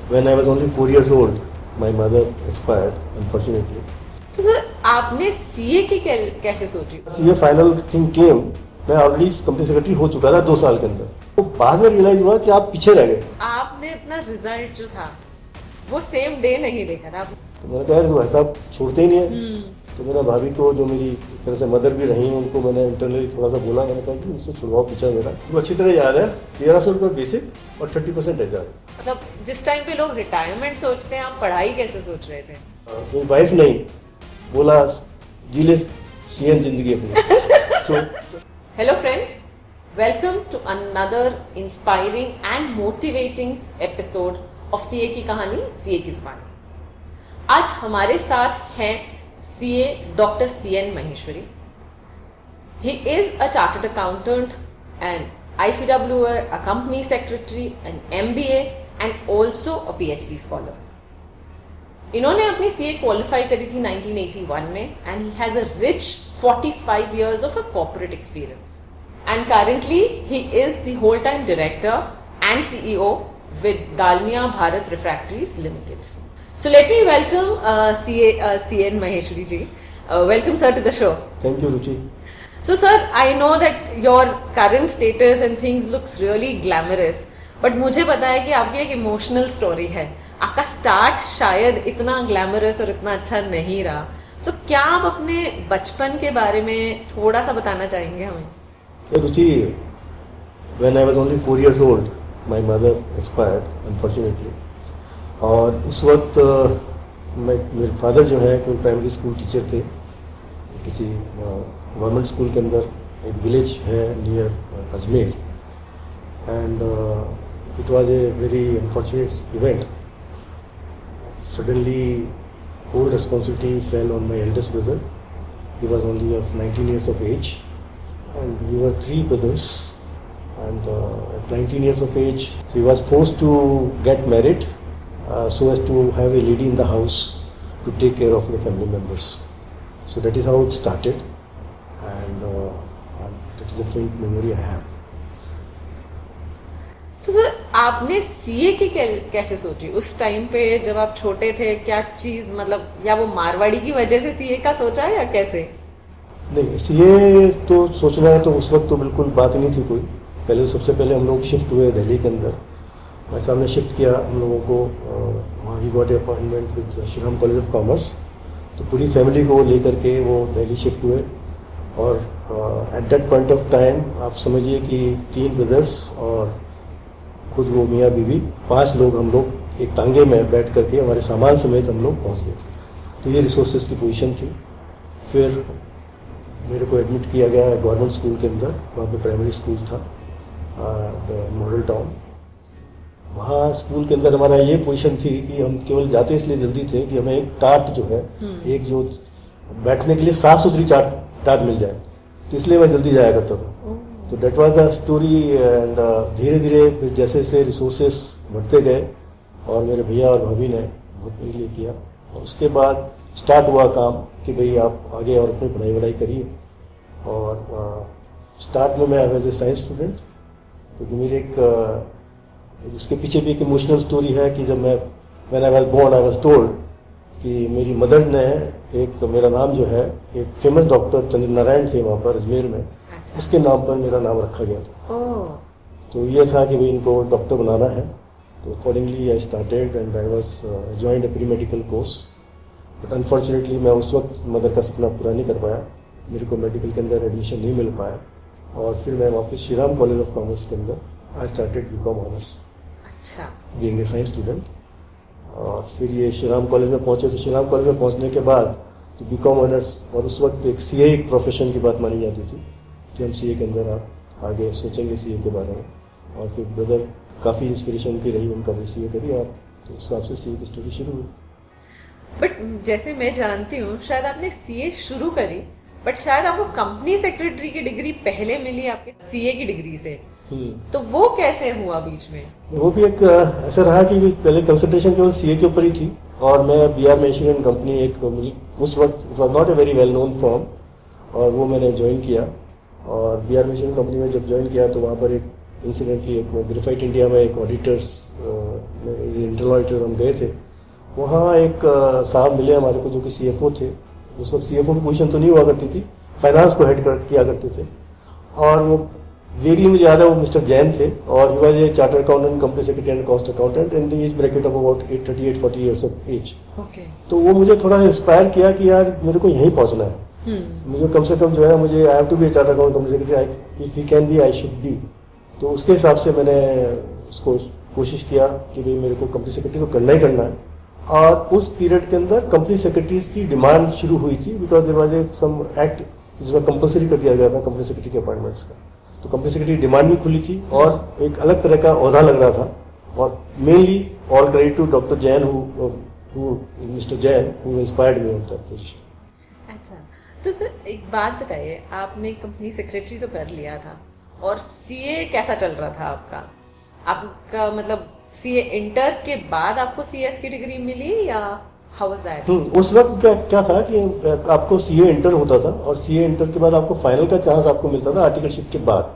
When I was only 4 years old, my mother expired, unfortunately. तो sir आपने CA की कैसे सोची? ये फाइनल थिंग केम, मैं ऑलरेडी कंपनी सेक्रेटरी हो चुका था 2 साल के अंदर। तो बाद में रियलाइज हुआ कि आप पीछे रह गए। आपने अपना रिजल्ट जो था वो सेम डे नहीं देखा था। तो मैंने कहा तो ऐसा छोड़ते ही नहीं है। तो मेरा भाभी को, जो मेरी एक तरह से मदर भी रही, उनको मैंने इंटरनली थोड़ा सा बोला। मैंने कहा कि मुझसे छुड़वाओ पीछा मेरा। तो अच्छी तरह याद है, 1300 रुपये बेसिक और 30% HR। मतलब जिस टाइम पे लोग रिटायरमेंट सोचते हैं, आप पढ़ाई कैसे सोच रहे थे? मेरी वाइफ नहीं बोला, जी ले सीएन जिंदगी अपनी। Hello friends, welcome to another inspiring and motivating episode of CA की कहानी, सीए की जुबानी। आज हमारे साथ हैं CA doctor CN Maheshwari. He is a chartered accountant and ICWA, a company secretary, an MBA and also a PhD scholar. इन्होंने अपनी सीए क्वालिफाई करी थी 1981 में and he has a rich 45 years of a corporate experience. And currently he is the whole-time director and CEO with Dalmia Bharat Refractories Limited. So let me welcome CN Maheshwari ji. Welcome sir to the show. Thank you, Ruchi. So sir, I know that your current status and things looks really glamorous, but मुझे पता है कि आपकी एक emotional story है। आपका start शायद इतना ग्लैमरस और इतना अच्छा नहीं रहा। So क्या आप अपने बचपन के बारे में थोड़ा सा बताना चाहेंगे हमें? रुचि, when I was only 4 years old, my mother expired, unfortunately. और उस वक्त मेरे फादर जो है कोई प्राइमरी स्कूल टीचर थे किसी गवर्नमेंट स्कूल के अंदर, एक विलेज है near Ajmer. And it was a very unfortunate event. Suddenly whole responsibility fell on my eldest brother. He was only of 19 years of age, and we were 3 brothers. And at 19 years of age, he was forced to get married so as to have a lady in the house to take care of the family members. So that is how it started, and that is a faint memory I have. तो sir आपने CA की कैसे सोची उस time पे जब आप छोटे थे? क्या चीज, मतलब या वो मारवाड़ी की वजह से सीए का सोचा या कैसे? नहीं, सीए तो सोचना है तो उस वक्त तो बिल्कुल बात नहीं थी कोई। पहले सबसे पहले हम लोग शिफ्ट हुए दिल्ली के अंदर। भाई साहब ने शिफ्ट किया हम लोगों को, वहाँ he got appointment with Shriram college of commerce. तो पूरी फैमिली को लेकर के वो दिल्ली शिफ्ट हुए। और eight that point of time आप समझिए कि 3 ब्रदर्स और खुद वो मियाँ बीवी, 5 लोग हम लोग एक तांगे में बैठ करके हमारे सामान समेत हम लोग पहुँच गए थे। तो ये रिसोर्सेज की पोजीशन थी। फिर मेरे को एडमिट किया गया गवर्नमेंट स्कूल के अंदर, वहाँ पे प्राइमरी स्कूल था मॉडल टाउन। वहाँ स्कूल के अंदर हमारा ये पोजीशन थी कि हम केवल जाते इसलिए जल्दी थे कि हमें एक टाट जो है, एक जो बैठने के लिए साफ सुथरी टाट मिल जाए, तो इसलिए मैं जल्दी जाया करता था। तो that was the story. And धीरे धीरे फिर जैसे जैसे रिसोर्सेस बढ़ते गए और मेरे भैया और भाभी ने बहुत मेरे लिए किया, और उसके बाद स्टार्ट हुआ काम कि भाई आप आगे और अपनी पढ़ाई वढ़ाई करिए। और स्टार्ट में मैं एज ए साइंस स्टूडेंट, क्योंकि मेरी एक उसके पीछे भी एक इमोशनल स्टोरी है कि जब मैं when I was born I was told कि मेरी मदर ने एक, मेरा नाम जो है एक फेमस डॉक्टर चंद्र नारायण थे वहाँ पर अजमेर में, उसके नाम पर मेरा नाम रखा गया था। तो ये था कि भाई इनको डॉक्टर बनाना है। तो accordingly I started and I was joined A pre medical course. But unfortunately मैं उस वक्त मदर का सपना पूरा नहीं कर पाया। मेरे को मेडिकल के अंदर एडमिशन नहीं मिल पाया, और फिर मैं वापस श्रीराम कॉलेज ऑफ कॉमर्स के अंदर आई स्टार्टेड बीकॉम ऑनर्स। अच्छा, बीइंग ए साइंस स्टूडेंट। और फिर ये श्रीराम कॉलेज में पहुँचे। तो श्रीराम कॉलेज में पहुँचने के बाद तो बीकॉम ऑनर्स, और उस वक्त एक सीए एक प्रोफेशन की बात मानी जाती थी कि हम सीए के अंदर आप आगे सोचेंगे सीए के बारे में। और फिर ब्रदर काफ़ी इंस्पिरेशन की रही, उनका भी सीए करिए आप, तो उस हिसाब से सीए की स्टोरी शुरू हुई। बट जैसे मैं जानती हूँ शायद आपने सीए शुरू करी, बट शायद आपको कंपनी सेक्रेटरी की डिग्री पहले मिली आपके सीए की डिग्री से। तो वो कैसे हुआ बीच में? वो भी एक ऐसा रहा कि पहले कंसंट्रेशन केवल सीए के ऊपर ही थी, और मैं BR महेश्वरी एंड कंपनी एक उस वक्त it was not a very well known firm, और वो मैंने ज्वाइन किया। और BR महेश्वरी कंपनी में जब ज्वाइन किया तो वहाँ पर एक इंसिडेंटली एक ग्रेफाइट इंडिया में एक ऑडिटर्स इंटरनल ऑडिटर हम गए थे, वहाँ एक साहब मिले हमारे को जो कि CFO थे। उस वक्त CFO की पोजीशन तो नहीं हुआ करती थी, फाइनेंस को हेड किया करते थे। और वो वेगली मुझे याद है वो मिस्टर जैन थे, और he was a charter accountant, company secretary and cost accountant in the age bracket of about 38-40 years of age. तो वो मुझे थोड़ा इंस्पायर किया कि यार मेरे को यहीं पहुंचना है, मुझे कम से कम जो है मुझे I have to be a charter account company secretary, if he can be I should be. तो उसके हिसाब से मैंने उसको कोशिश किया कि भाई मेरे को कंपनी सेक्रेटरी तो करना ही करना है। और उस पीरियड के अंदर कंपनी सेक्रेटरीज की डिमांड शुरू हुई थी, because there was a some act जिसमें कंपलसरी कर दिया गया था कंपनी सेक्रेटरी के अपॉइंटमेंट्स का। तो कंपनी सेक्रेटरी डिमांड भी खुली थी और एक अलग तरह का ओहदा लग रहा था। और mainly all credit to doctor Jain mister Jain who inspired me on that position. अच्छा, तो सर एक बात बताइए, आपने कंपनी सेक्रेटरी तो कर लिया था, और CA कैसा चल रहा था आपका मतलब CA इंटर के बाद आपको CS की डिग्री मिली या हाउ वाज दैट? उस वक्त क्या था कि आपको CA इंटर होता था, और CA इंटर के बाद आपको फाइनल का चांस आपको मिलता था आर्टिकलशिप के बाद।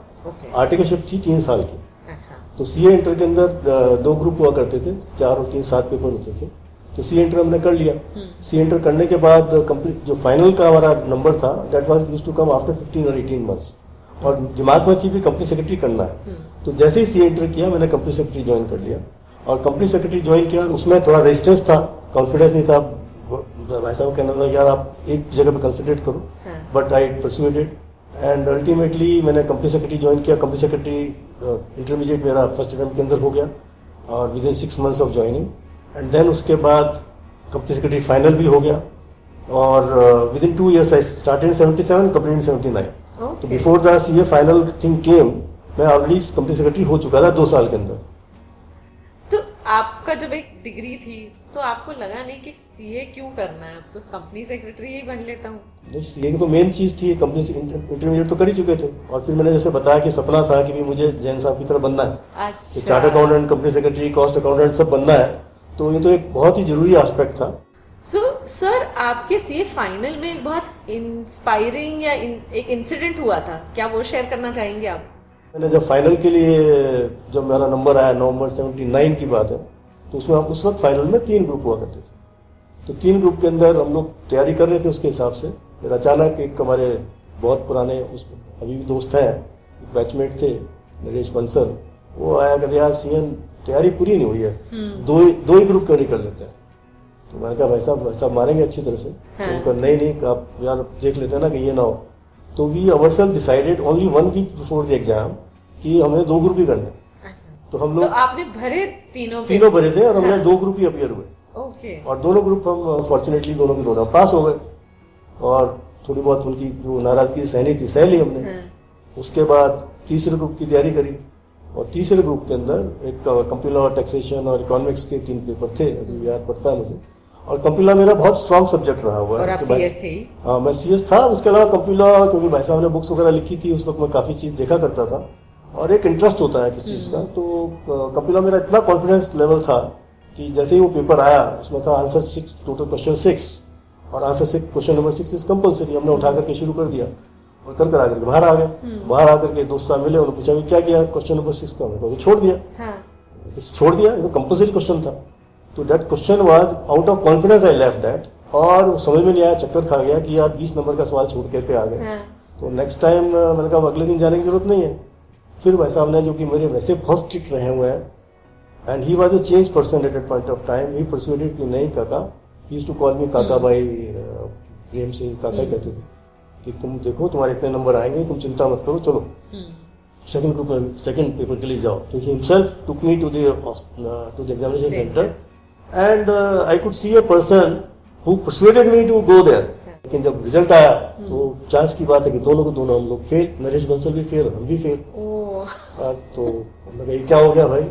आर्टिकलशिप थी 3 साल की। अच्छा। तो CA इंटर के अंदर 2 ग्रुप हुआ करते थे, 4 और 3 7 पेपर होते थे। तो CA इंटर हमने कर लिया। CA इंटर करने के बाद कंप्लीट जो फाइनल का हमारा नंबर था that was used to come after 15 और 18 मंथ्स, और दिमाग में थी भी कंपनी सेक्रेटरी करना है। तो जैसे ही CA इंटर किया मैंने कंपनी सेक्रेटरी ज्वाइन कर लिया, और कंपनी सेक्रेटरी ज्वाइन किया। उसमें थोड़ा रेजिस्टेंस था, कॉन्फिडेंस नहीं था, वैसा वो कहना था यार आप एक जगह पे कंसंट्रेट करो, but I persuaded and ultimately मैंने कंपनी सेक्रेटरी ज्वाइन किया। कंपनी सेक्रेटरी इंटरमीडिएट मेरा फर्स्ट अटेम्प्ट के अंदर हो गया, और within 6 months of joining, and then उसके बाद कंपनी सेक्रेटरी फाइनल भी हो गया, और within 2 years I started in 77 complete in 79। तो before the CA final thing came मैं ऑलरेडी कंपनी सेक्रेटरी हो चुका था 2 साल के अंदर। तो आपका जब एक डिग्री थी तो आपको लगा नहीं कि CA क्यों करना है, अब तो कंपनी सेक्रेटरी ही बन लेता हूँ? नहीं, CA की तो मेन चीज़ थी, कंपनी से इंटरमीडिएट तो कर ही चुके थे, और फिर मैंने जैसे बताया कि सपना था कि भी मुझे जैन साहब की तरह बनना है। अच्छा। Charter accountant, company secretary, cost accountant सब बनना है, तो ये तो एक बहुत ही जरूरी एस्पेक्ट था। सर आपके CA फाइनल में एक बहुत इंस्पायरिंग या एक इंसिडेंट हुआ था, क्या वो शेयर करना चाहेंगे आप? मैंने जब फाइनल के लिए जब मेरा नंबर आया नवंबर 79 की बात है, तो उसमें हम उस वक्त फाइनल में 3 ग्रुप हुआ करते थे। तो 3 ग्रुप के अंदर हम लोग तैयारी कर रहे थे उसके हिसाब से। फिर अचानक एक हमारे बहुत पुराने अभी भी दोस्त हैं, एक बैचमेट थे नरेश बंसल, वो आया कहते यार CA तैयारी पूरी नहीं हुई है, दो ही ग्रुप क्यों नहीं कर लेते हैं। तो मैंने कहा भाई साहब वैसा मारेंगे अच्छी तरह से। तो उनका नहीं आप यार देख लेते हैं ना कि ये ना हो। तो we ourselves decided only 1 week before the exam कि हमें 2 ग्रुप ही करने। अच्छा। तो हम लोग तो आपने भरे तीनों भरे थे, और हमने 2 ग्रुप ही अपीयर हुए। ओके। और दोनों ग्रुप हम फॉर्चुनेटली दोनों के दोनों पास हो गए, और थोड़ी बहुत उनकी जो नाराजगी सहनी थी सह ली हमने। उसके बाद तीसरे ग्रुप की तैयारी करी, और तीसरे ग्रुप के अंदर एक कंप्यूटर, टैक्सेशन और इकोनॉमिक्स के 3 पेपर थे, अभी याद पड़ता है मुझे। और कंप्यूटर मेरा बहुत स्ट्रॉन्ग सब्जेक्ट रहा हुआ है। और आप CS थे? हाँ, मैं CS था। उसके अलावा कंप्यूटर, क्योंकि भाई साहब ने बुक्स वगैरह लिखी थी उस वक्त मैं काफ़ी चीज़ देखा करता था, और एक इंटरेस्ट होता है किस चीज़ का। तो कंप्यूटर मेरा इतना कॉन्फिडेंस लेवल था कि जैसे ही वो पेपर आया उसमें था आंसर 6, टोटल क्वेश्चन 6, और answer 6 question number 6 is compulsory. हमने उठा करके शुरू कर दिया, और कर आकर के बाहर आ गए। बाहर आकर के दोस्त साहब मिले, उन्होंने पूछा भी क्या किया क्वेश्चन नंबर 6 का, हमने छोड़ दिया। छोड़ दिया, ये तो कंपल्सरी क्वेश्चन था। तो that question was out of confidence I left that, और समझ में नहीं आया, चक्कर खा गया कि यार 20 नंबर का सवाल छोड़ करके आ गए। तो नेक्स्ट टाइम मैंने कहा अगले दिन जाने की जरूरत नहीं है। फिर भाई साहब ने, जो कि मेरे वैसे बहुत स्ट्रिक्ट रहे हुए हैं, and he was a change person at that point of time, he persuaded कि नहीं काका, he used to call me काका भाई, प्रेम से काका ही कहते थे, कि तुम देखो तुम्हारे इतने नंबर आएंगे, तुम चिंता मत करो, चलो सेकंड ग्रुप में सेकंड पेपर के लिए जाओ। तो he himself took me to the examination centre, and I could see a person who persuaded me to go there. लेकिन जब रिजल्ट आया तो चांस की बात है कि दोनों को दोनों हम लोग फेल, नरेश बंसल भी फेल, हम भी फेल। तो हमने कहा क्या हो गया भाई,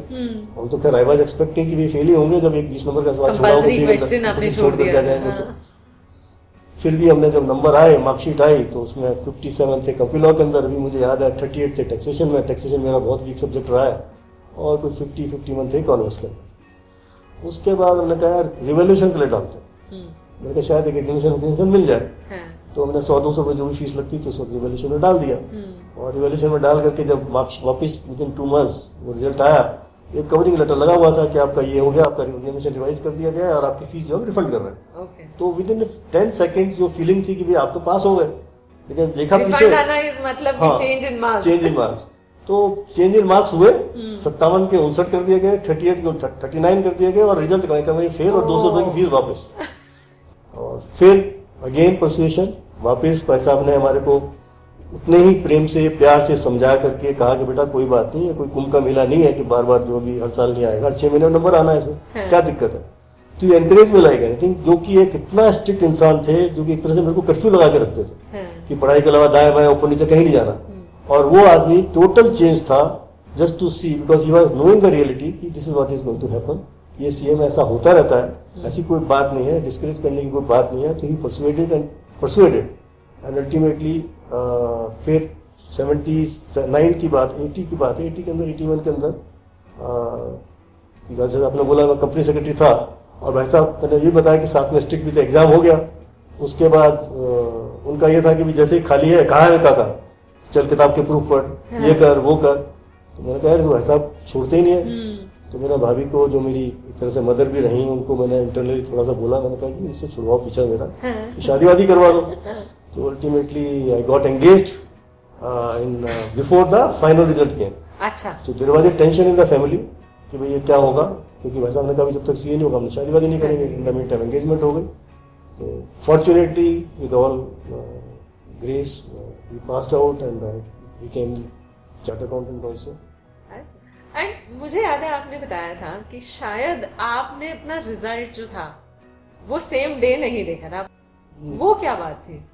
हम तो खैर आई वाज एक्सपेक्टिंग कि भी फेल ही होंगे, जब एक 20 नंबर का सवाल छोड़ा छोड़ कर क्या जाएंगे। तो फिर भी हमने जब नंबर आए, मार्कशीट आई, तो उसमें 57 थे कंप्यूटर के अंदर, अभी मुझे याद है 38 थे टैक्सेशन में। टैक्सेशन मेरा बहुत वीक सब्जेक्ट रहा है, और कुछ 51 थे इकोनॉमिक्स के अंदर। उसके बाद हमने कहा यार रिवोल्यूशन के लिए डालते हैं, मैंने कहा शायद एक एग्जामिनेशन मिल जाए। तो हमने 100-200 रुपये जो भी फीस लगती थी उस वक्त रिवॉल्यूशन में डाल दिया। और रिवॉल्यूशन में डाल करके जब मार्क्स वापस विद इन 2 मंथ्स वो रिजल्ट आया, एक कवरिंग लेटर लगा हुआ था कि आपका ये हो गया, आपका रिवॉल्यूशन रिवाइज कर दिया गया है और आपकी फीस जो है रिफंड कर रहे हैं। Okay. तो विद इन 10 सेकेंड जो फीलिंग थी कि भाई आप तो पास हो गए, लेकिन देखा Refund पीछे आना is मतलब कि change in marks. Change in marks. तो चेंज इन मार्क्स हुए, 57 के 59 कर दिए गए, 38 के 39 कर दिए गए और रिजल्ट कहीं फेल और 200 रुपए की फीस वापस। और फिर अगेन परसुएशन, वापस भाई साहब ने हमारे को उतने ही प्रेम से प्यार से समझा करके कहा कि बेटा कोई बात नहीं है, कोई कुंभ का मेला नहीं है कि बार बार जो भी हर साल नहीं आएगा, हर 6 महीने में नंबर आना है, इसमें क्या दिक्कत है। तो ये एनकरेज में लाएगा। आई थिंक जो कि एक इतना स्ट्रिक्ट इंसान थे, जो कि एक तरह से मेरे को कर्फ्यू लगा के रखते थे कि पढ़ाई के अलावा दाएं बाएं ऊपर नीचे कहीं नहीं जाना। और वो आदमी टोटल चेंज था, just to see, because he was knowing the reality कि this is what is going to happen. ये सीए में ऐसा होता रहता है, ऐसी कोई बात नहीं है, डिस्करेज करने की कोई बात नहीं है। तो ही परसुएडेड एंड अल्टीमेटली फिर 79 की बात, 80 की बात है, 80 के अंदर, 81 के अंदर, जैसे आपने बोला मैं कंपनी सेक्रेटरी था और भाई साहब मैंने ये बताया कि साथ में स्ट्रिक्ट भी था, एग्जाम हो गया। उसके बाद उनका ये था कि भी जैसे ही खाली है, कहाँ है काका, चल किताब के प्रूफ पढ़, ये कर वो कर। तो मैंने कहा तो भाई साहब छोड़ते ही नहीं है। तो मैंने भाभी को, जो मेरी एक तरह से मदर भी रही, उनको मैंने इंटरनली थोड़ा सा बोला, मैंने कहा कि मुझसे छुड़वाओ पीछा मेरा, तो शादी वादी करवा दो। तो ultimately I got engaged in before the final result came. अच्छा। तो there was a tension in the family कि भाई ये क्या होगा, क्योंकि भाई साहब ने कहा जब तक सीए नहीं होगा हम शादी वादी नहीं करेंगे। In the mean time engagement हो गई। तो fortunately with all grace we passed out and I became chartered accountant also. एंड मुझे याद है आपने बताया था कि शायद आपने अपना रिजल्ट जो था वो सेम डे नहीं देखा था, वो क्या बात थी?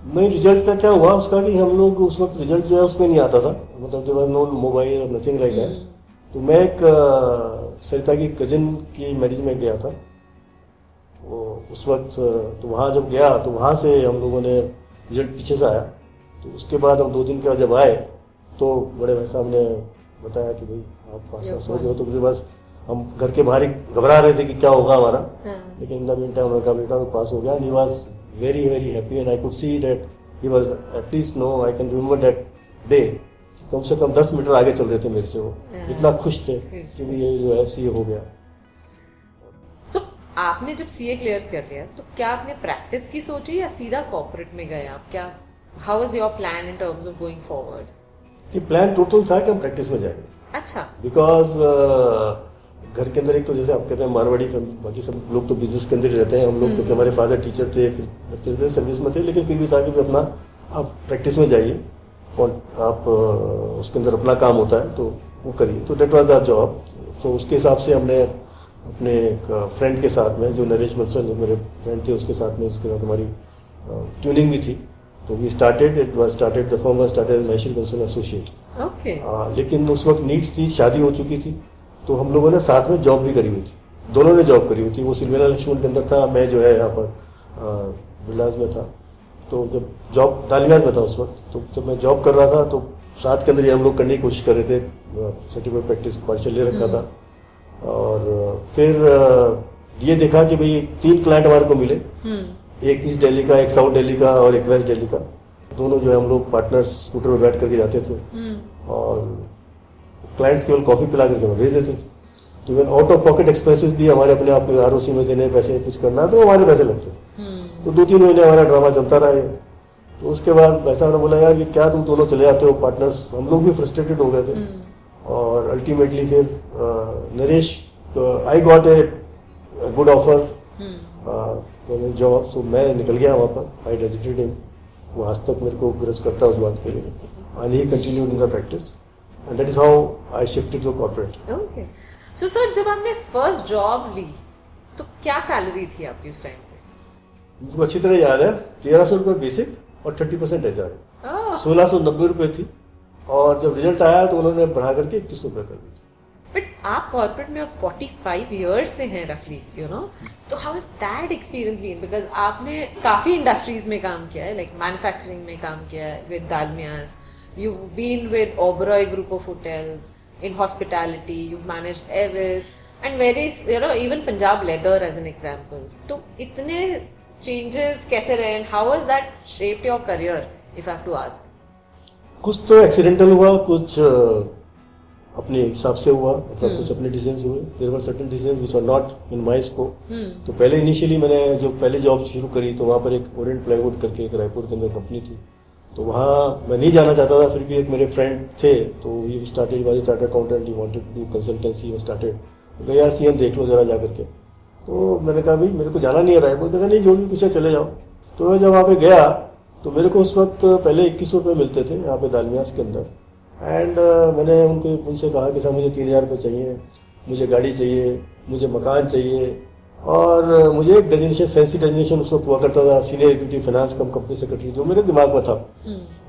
नहीं, रिजल्ट का क्या हुआ उसका कि हम लोग उस वक्त रिजल्ट जो है उसमें नहीं आता था, मतलब देयर वाज नो मोबाइल और नथिंग लाइक दैट। तो मैं एक सरिता की कजिन की मैरिज में गया था उस वक्त। तो वहाँ जब गया तो वहाँ से हम लोगों ने रिजल्ट पीछे से आया। तो उसके बाद हम 2 दिन के बाद जब आए तो बड़े भाई साहब ने बताया कि भाई आप पास हो गए हो। तो मेरे पास हम घर के बाहर ही घबरा रहे थे कि क्या होगा हमारा। लेकिन इन द मीन टाइम उनका बेटा तो पास हो गया। And he was very very happy and I could see that he was at least no I can remember that day, कम से कम 10 मीटर आगे चल रहे थे मेरे से। वो इतना खुश थे कि ये जो है सीए हो गया। सो आपने जब सीए क्लियर कर लिया तो क्या आपने प्रैक्टिस की सोची या सीधा कॉर्पोरेट में गए आप? क्या how was your plan in terms of going forward? ये प्लान टोटल था कि हम प्रैक्टिस में जाएंगे। अच्छा। बिकॉज घर के अंदर एक तो जैसे आप कहते हैं मारवाड़ी, बाकी सब लोग तो बिजनेस के अंदर ही रहते हैं। हम लोग क्योंकि हमारे फादर टीचर थे, फिर बच्चे थे, सर्विस में थे, लेकिन फिर भी था कि अपना आप प्रैक्टिस में जाइए और आप उसके अंदर अपना काम होता है तो वो करिए। तो डेट वाज द जॉब। तो उसके हिसाब से हमने अपने एक फ्रेंड के साथ में, जो नरेश बंसल मेरे फ्रेंड थे, उसके साथ हमारी ट्यूनिंग भी थी। तो we started, the firm was started Mahesh Bansal associate. Okay. लेकिन उस वक्त नीड्स थी, शादी हो चुकी थी, तो हम लोगों ने साथ में जॉब भी करी हुई थी। दोनों ने जॉब करी हुई थी। वो सिलवेला लक्ष्मण के अंदर था, मैं जो है यहाँ पर बिलाज में था। तो जब जॉब दालियाज में था उस वक्त, तो जब मैं जॉब कर रहा था तो साथ के अंदर ही हम लोग करने की कोशिश कर रहे थे। सर्टिफिकेट प्रैक्टिस पार्शल ले रखा था। और फिर ये देखा कि भाई 3 क्लाइंट हमारे को मिले, एक ईस्ट दिल्ली का, एक साउथ दिल्ली का और एक वेस्ट दिल्ली का। दोनों जो है हम लोग पार्टनर्स स्कूटर में बैठ करके जाते थे और क्लाइंट्स केवल कॉफ़ी पिला करके हमें भेज देते थे। तो even out of pocket expenses भी हमारे अपने आप के आरओसी में देने पैसे कुछ करना है तो हमारे पैसे लगते थे। तो 2-3 महीने हमारा ड्रामा चलता रहा है। तो उसके बाद वैसा ने बोला यार ये क्या तुम दोनों चले जाते हो पार्टनर्स। हम लोग भी फ्रस्ट्रेटेड हो गए थे। और अल्टीमेटली फिर Naresh, I got a good offer job. तो मैं निकल गया वहाँ पर। आई डेजिटेड हिम। वो आज तक मेरे को ग्रज करता है उस बात के लिए। And he continued in the practice and that is how I shifted to corporate. Okay. So sir, जब आपने फर्स्ट जॉब ली तो क्या सैलरी थी आपकी उस टाइम पे? मुझको अच्छी तरह याद है, 1300 रुपये बेसिक और 30% HR। 1690 रुपये थी। और जब रिजल्ट आया तो उन्होंने बढ़ा करके 21 रुपये कर दी थी। बट आप कॉर्पोरेट में अब 45 इयर्स से हैं रफली, यू नो, तो how is that experience been? Because आपने काफी इंडस्ट्रीज में काम किया है, लाइक मैन्युफैक्चरिंग में काम किया है with दालमियाज, you've been with Oberoi group of hotels, in hospitality, you've managed Avis and various, you know, even Punjab Leather as an example. तो इतने चेंजेस कैसे रहे and how has that shaped your career if I have to ask? कुछ तो accidental हुआ, कुछ अपने हिसाब से हुआ, मतलब कुछ अपने डिसीजंस हुए. There were certain decisions which are not in my scope. तो पहले इनिशियली मैंने जो पहले जॉब शुरू करी तो वहाँ पर एक ओरिएंट प्लाईवुड करके एक रायपुर के अंदर कंपनी थी, तो वहाँ मैं नहीं जाना चाहता था. फिर भी एक मेरे फ्रेंड थे, तो he started was chartered accountant, he wanted to do consultancy, he started. तो यार सीएम देख लो जरा जा करके. तो मैंने कहा भाई मेरे को जाना नहीं है रायपुर. कहा नहीं जो भी कुछ है चले जाओ. तो जब वहाँ पे गया तो मेरे को उस वक्त पहले 2100 रुपये मिलते थे यहाँ पे दालमियास के अंदर. एंड मैंने उनसे कहा कि साहब मुझे 3000 रुपये चाहिए, मुझे गाड़ी चाहिए, मुझे मकान चाहिए, और मुझे एक डेजिग्नेशन, फैंसी डेजिग्नेशन उस वक्त हुआ करता था, सीनियर एग्जीक्यूटिव फाइनेंस कम कंपनी सेक्रेटरी, जो मेरे दिमाग में था.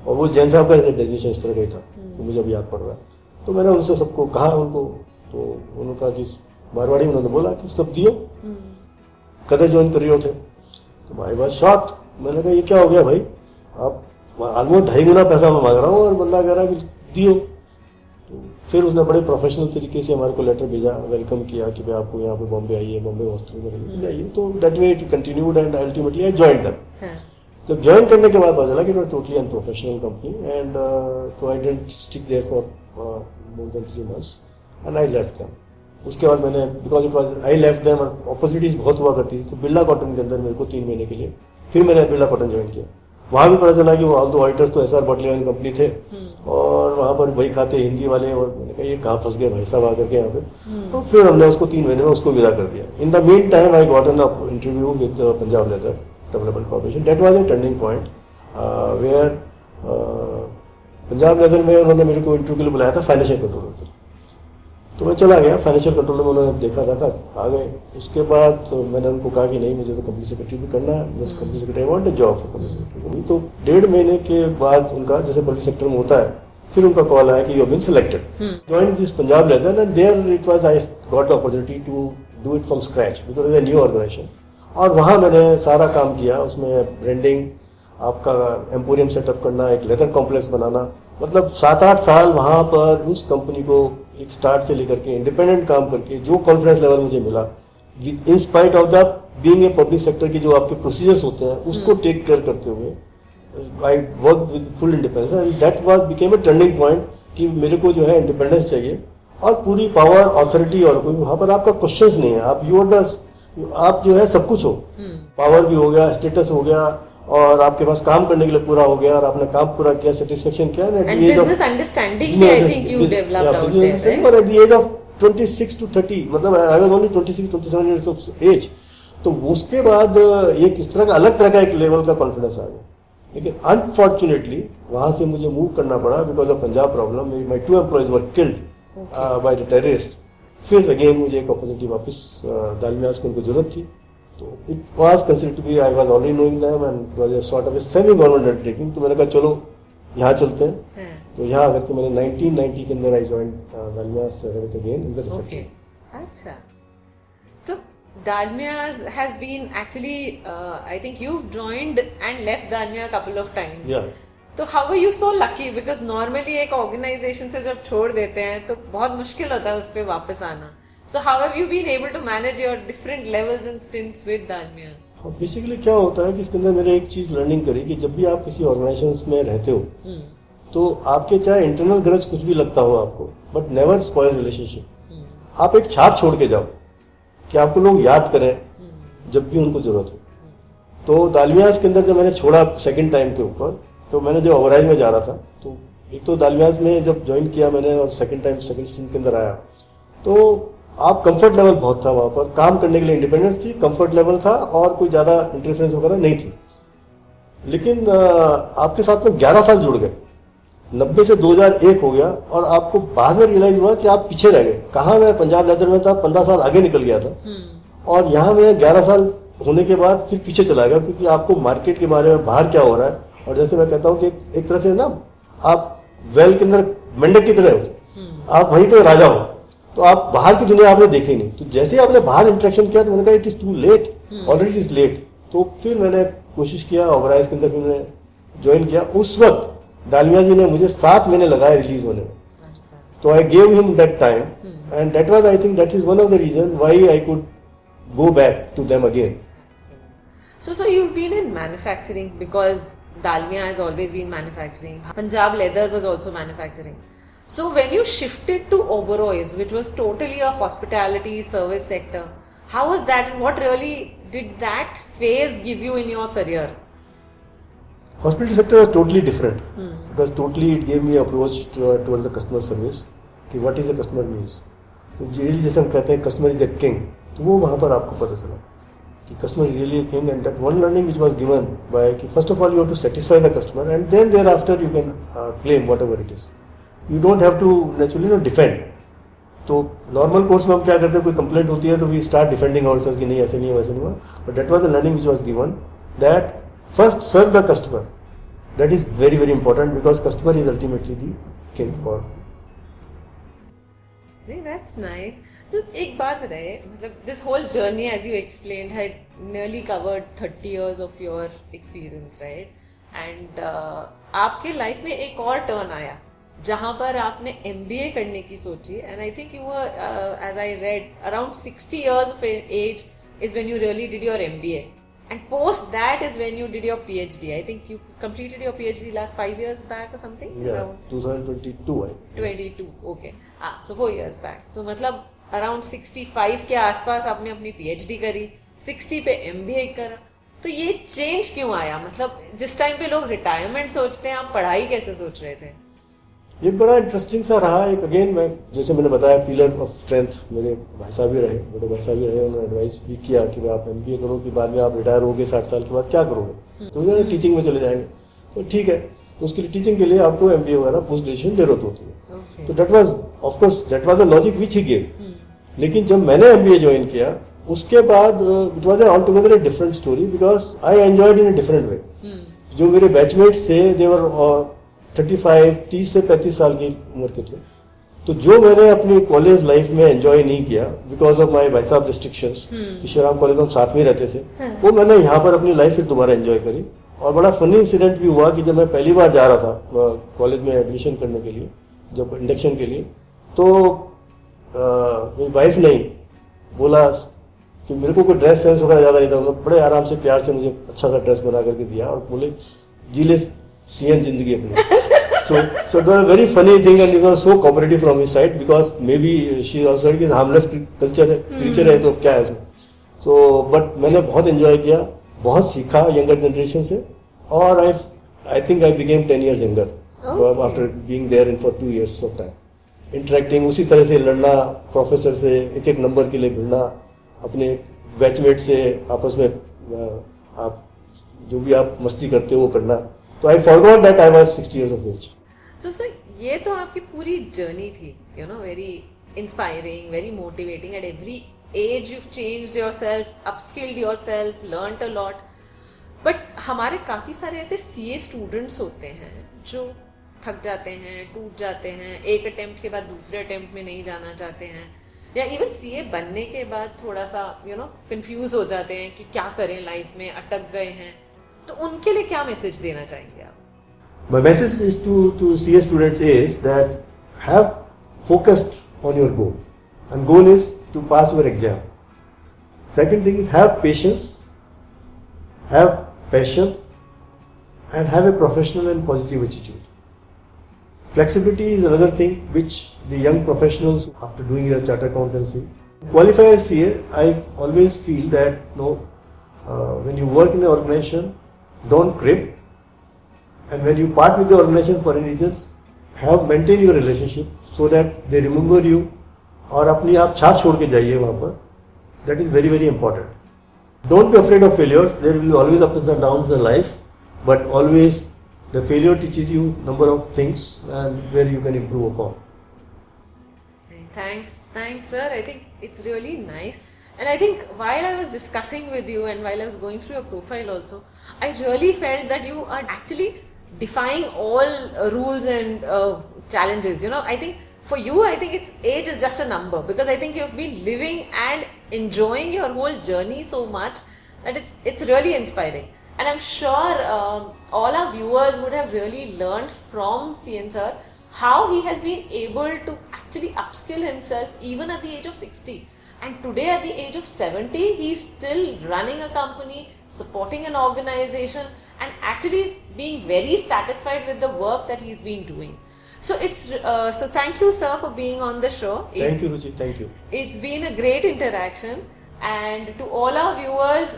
और वो जैन साहब का डेजिग्नेशन इस तरह का ही था, तो मुझे अब याद पड़ रहा है. तो मैंने उनसे सबको कहा उनको, तो उन्होंने कहा कि मारवाड़ी, उन्होंने बोला कि सब दियो, कदे ज्वाइन कर रहे हो थे. तो आई वॉज शॉक्ड. मैंने कहा ये क्या हो गया भाई, आप ऑलमोस्ट 2.5 गुना पैसा मैं मांग रहा हूँ और बंदा कह रहा है कि दियो. तो फिर उसने बड़े प्रोफेशनल तरीके से हमारे को लेटर भेजा, वेलकम किया कि भाई आपको यहाँ पे बॉम्बे आइए, बॉम्बे हॉस्टल में रहिए. तो that way it continued and ultimately I join them. जब ज्वाइन करने के बाद पता चला कि it was totally unprofessional company, and तो I didn't stick there for more than 3 months and I left them. उसके बाद मैंने, because it was I left them, और अपॉर्चुनिटीज बहुत हुआ करती थी, तो बिरला कॉटन के अंदर मेरे को 3 महीने के लिए फिर मैंने बिरला कॉटन ज्वाइन किया. वहाँ भी पता चला कि वो ऑल दो ऑडिटर्स तो एसआर बटलेवन कंपनी थे, और वहाँ पर वही खाते हिंदी वाले, और मैंने कहा ये कहाँ फंस गए भाई साहब आकर के यहाँ पे. तो फिर हमने उसको 3 महीने में उसको विदा कर दिया. In the mean time I got an interview with Punjab leather development corporation. That was a turning point where Punjab leather में उन्होंने मेरे को इंटरव्यू के लिए बुलाया था फाइनेंशियल कंट्रोलर के लिए. तो मैं चला गया फाइनेंशियल कंट्रोलर में, उन्होंने देखा आ गए. उसके बाद तो मैंने उनको कहा कि नहीं मुझे तो कंपनी सेक्रेटरी भी करना है, मुझे company secretary want a job for company secretary. तो 1.5 महीने के बाद उनका, जैसे पब्लिक सेक्टर में होता है, फिर उनका कॉल आया कि you have been selected, join this Punjab leather, and there it was I got the opportunity to do it from scratch because it is a new organisation. और वहाँ मैंने सारा काम किया, उसमें ब्रांडिंग, आपका एम्पोरियम सेटअप करना, एक लेदर कॉम्प्लेक्स बनाना, मतलब 7-8 साल वहाँ पर उस कंपनी को एक स्टार्ट से लेकर के इंडिपेंडेंट काम करके जो कॉन्फिडेंस लेवल मुझे मिला, in spite of the being a public sector की जो आपके प्रोसीजर्स होते हैं उसको टेक केयर करते हुए I work with full independence, and that was became a turning point कि मेरे को जो है इंडिपेंडेंस चाहिए और पूरी पावर, ऑथोरिटी, और कोई वहाँ पर आपका क्वेश्चंस नहीं है. आप जो है सब कुछ हो, पावर भी हो गया, स्टेटस हो गया, और आपके पास काम करने के लिए पूरा हो गया, और आपने काम पूरा किया, सेटिस्फेक्शन किया. एंड बिजनेस अंडरस्टैंडिंग भी I think you developed out there, but at the age of 26 to 30, मतलब I was only 26-27 years of age. तो उसके बाद एक इस तरह का अलग तरह का एक लेवल का कॉन्फिडेंस आ गया. लेकिन अनफॉर्चुनेटली वहाँ से मुझे मूव करना पड़ा because of Punjab problem. My 2 employees were killed by the terrorist. फिर अगेन मुझे एक अपॉर्चुनिटी वापस दालमियास को उनको जरूरत थी. तो it was considered to be, I was already knowing them, and it was a sort of a semi government undertaking. तो मैंने कहा चलो यहाँ चलते हैं. तो यहाँ आकर के मैंने 1990 के अंदर I join Dalmia's again in the factory. अच्छा, तो Dalmia's has been actually I think you've joined and left Dalmia a couple of times. Yeah. तो how are you so lucky? Because normally एक organization से जब छोड़ देते हैं तो बहुत मुश्किल होता है उस पर वापस आना. So how have you been able to manage your different levels and stints with Dalmia? Basically क्या होता है कि इसके अंदर मैंने एक चीज लर्निंग करी कि जब भी आप किसी ऑर्गेनाइजेशन में रहते हो तो आपके चाहे इंटरनल ग्रज कुछ भी लगता हो आपको, बट नेवर स्पॉइल रिलेशनशिप. आप एक छाप छोड़ के जाओ कि आपको लोग याद करें जब भी उनको जरूरत हो. तो दालमियास के अंदर जब मैंने छोड़ा सेकंड टाइम के ऊपर, तो मैंने जब ओवराइज में जा रहा था, तो एक तो दालमियास में जब ज्वाइन किया मैंने और सेकंड टाइम सेकंड स्टिंट के अंदर आया, तो आप कंफर्ट लेवल बहुत था वहाँ पर. काम करने के लिए इंडिपेंडेंस थी, कंफर्ट लेवल था, और कोई ज़्यादा इंटरफेरेंस वगैरह नहीं थी. लेकिन आपके साथ में 11 साल जुड़ गए, 90 से 2001 हो गया, और आपको बाद में रियलाइज हुआ कि आप पीछे रह गए. कहाँ मैं पंजाब लेदर में था, 15 साल आगे निकल गया था, और यहाँ मैं 11 साल होने के बाद फिर पीछे चला गया, क्योंकि आपको मार्केट के बारे में बाहर क्या हो रहा है. और जैसे मैं कहता हूँ कि एक तरह से ना आप वेल के अंदर मेंढक की तरह हो, आप वहीं पे राजा हो, तो आप बाहर की दुनिया आपने देखी नहीं. तो जैसे ही आपने बाहर इंटरेक्शन किया तो मैंने कहा it is too late, already it is late. तो फिर मैंने कोशिश किया, ओवराइज के अंदर फिर मैंने ज्वाइन किया. उस वक्त दालमिया जी ने मुझे 7 महीने लगाए रिलीज होने में. तो I gave him that time, and that was, I think that is one of the reason why I could go back to them again. So you've been in manufacturing because Dalmia has always been manufacturing. Punjab Leather was also manufacturing. So when you shifted to Oberoi's, which was totally a hospitality service sector, how was that and what really did that phase give you in your career? Hospitality sector was totally different. Because totally it gave me approach towards the customer service. कि what is the customer needs. तो really जैसे हम कहते हैं customer is a king. तो वो वहाँ पर आपको पता चला कि customer is really a king, and that one learning which was given by कि first of all you have to satisfy the customer and then thereafter you can claim whatever it is. You don't have to naturally defend. तो normal course में हम क्या करते हैं, कोई complaint होती है तो वी स्टार्ट डिफेंडिंग आवरसेल्व्स कि नहीं ऐसे नहीं है वैसे नहीं हुआ, but that was the learning which was given that first serve the customer. That is very very important because customer is ultimately the king for. नहीं, that's nice. तो एक बात बताइए, मतलब this whole journey as you explained had nearly covered 30 years of your experience, right? And आपके life में एक और टर्न आया जहाँ पर आपने MBA करने की सोची, and I think you were, as I read, around 60 years of age is when you really did your MBA, and post that is when you did your PhD. I think you completed your PhD last 5 years back or something. Yeah, 2022. 22, okay. So 4 years back. So मतलब around 65 के आसपास आपने अपनी PhD करी, 60 पे MBA करा. तो ये चेंज क्यों आया? मतलब जिस टाइम पे लोग रिटायरमेंट सोचते हैं, आप पढ़ाई कैसे सोच रहे थे? ये बड़ा इंटरेस्टिंग सा रहा. एक अगेन मैं जैसे मैंने बताया पिलर ऑफ स्ट्रेंथ मेरे भाई साहब भी रहे, बड़े भाई साहब भी रहे. उन्होंने एडवाइस भी किया कि भाई आप MBA करो कि बाद में आप रिटायर होगे 60 साल के बाद क्या करोगे, तो उन्होंने टीचिंग में चले जाएंगे. तो ठीक है, तो उसके लिए टीचिंग के लिए आपको MBA वगैरह पोस्ट ग्रेजुएशन जरूरत होती है. तो that was of course that was the logic which he gave. लेकिन जब मैंने MBA ज्वाइन किया उसके बाद it was all together a different story because I enjoyed in a different way. जो मेरे बैचमेट्स थे दे वर 30 से 35 साल की उम्र के थे. तो जो मैंने अपनी कॉलेज लाइफ में एंजॉय नहीं किया बिकॉज ऑफ माय भाई साहब रिस्ट्रिक्शंस, ईश्वराम कॉलेज में हम साथ में रहते थे, वो मैंने यहाँ पर अपनी लाइफ फिर दोबारा एंजॉय करी. और बड़ा फनी इंसिडेंट भी हुआ कि जब मैं पहली बार जा रहा था कॉलेज में एडमिशन करने के लिए, जब इंडक्शन के लिए, तो मेरी वाइफ ने बोला कि मेरे को कोई ड्रेस सेंस वगैरह ज़्यादा नहीं था. उन्होंने बड़े आराम से प्यार से मुझे अच्छा सा ड्रेस बना करके दिया और बोले जी ले CN जिंदगी अपनी. So it was a very funny thing and it was so cooperative from his side because maybe she also said कि harmless creature है तो क्या है इसमें. So but मैंने बहुत enjoy किया, बहुत सीखा younger generation से, और I think I became 10 years younger after being there for 2 years of time. Interacting उसी तरह से लड़ना, प्रोफेसर से एक एक नंबर के लिए भिड़ना, अपने बैचमेट से आपस में आप जो भी आप मस्ती करते हो वो करना. तो I forgot that I was 60 years of age. So sir, ये तो आपकी पूरी जर्नी थी, you know, very inspiring, very motivating. At every age you've changed yourself, upskilled yourself, learnt a lot. But हमारे काफ़ी सारे ऐसे CA स्टूडेंट्स होते हैं जो थक जाते हैं, टूट जाते हैं, एक अटेम्प्ट के बाद दूसरे अटेम्प्ट में नहीं जाना चाहते हैं, या इवन CA बनने के बाद थोड़ा सा कंफ्यूज हो जाते हैं कि क्या करें लाइफ में, अटक गए हैं. तो उनके लिए क्या मैसेज देना चाहेंगे आप? My message is to CA students is that have focused on your goal, and goal is to pass your exam. Second thing is have patience, have passion, and have a professional and positive attitude. Flexibility is another thing which the young professionals after doing their chartered accountancy qualify as CA. I always feel that when you work in an organization, don't crib, and when you part with the organization for any reasons, maintain your relationship so that they remember you, और अपनी आप छाप छोड़ के जाइए वहाँ पर. That is very very important. Don't be afraid of failures. There will be always ups and downs in life, but always the failure teaches you number of things and where you can improve upon. Thanks sir. I think it's really nice. And I think while I was discussing with you and while I was going through your profile also, I really felt that you are actually defying all rules and challenges. I think for you, I think age is just a number, because I think you've been living and enjoying your whole journey so much that it's really inspiring. And I'm sure all our viewers would have really learned from CN sir how he has been able to actually upskill himself even at the age of 60. and today at the age of 70 he's still running a company, supporting an organization, and actually being very satisfied with the work that he's been doing. So it's so thank you, sir, for being on the show. Thank you, Ruchi. Thank you. It's been a great interaction, and to all our viewers,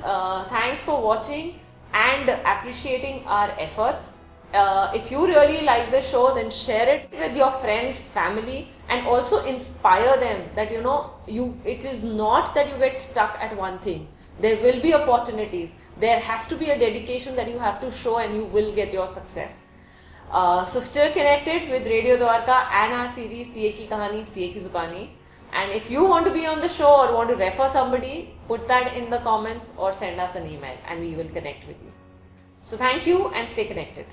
thanks for watching and appreciating our efforts. If you really like the show, then share it with your friends, family, and also inspire them that it is not that you get stuck at one thing. There will be opportunities. There has to be a dedication that you have to show, and you will get your success. So stay connected with Radio Dwarka and our series CA Ki Kahani, CA Ki Zubani. And if you want to be on the show or want to refer somebody, put that in the comments or send us an email and we will connect with you. So thank you and stay connected.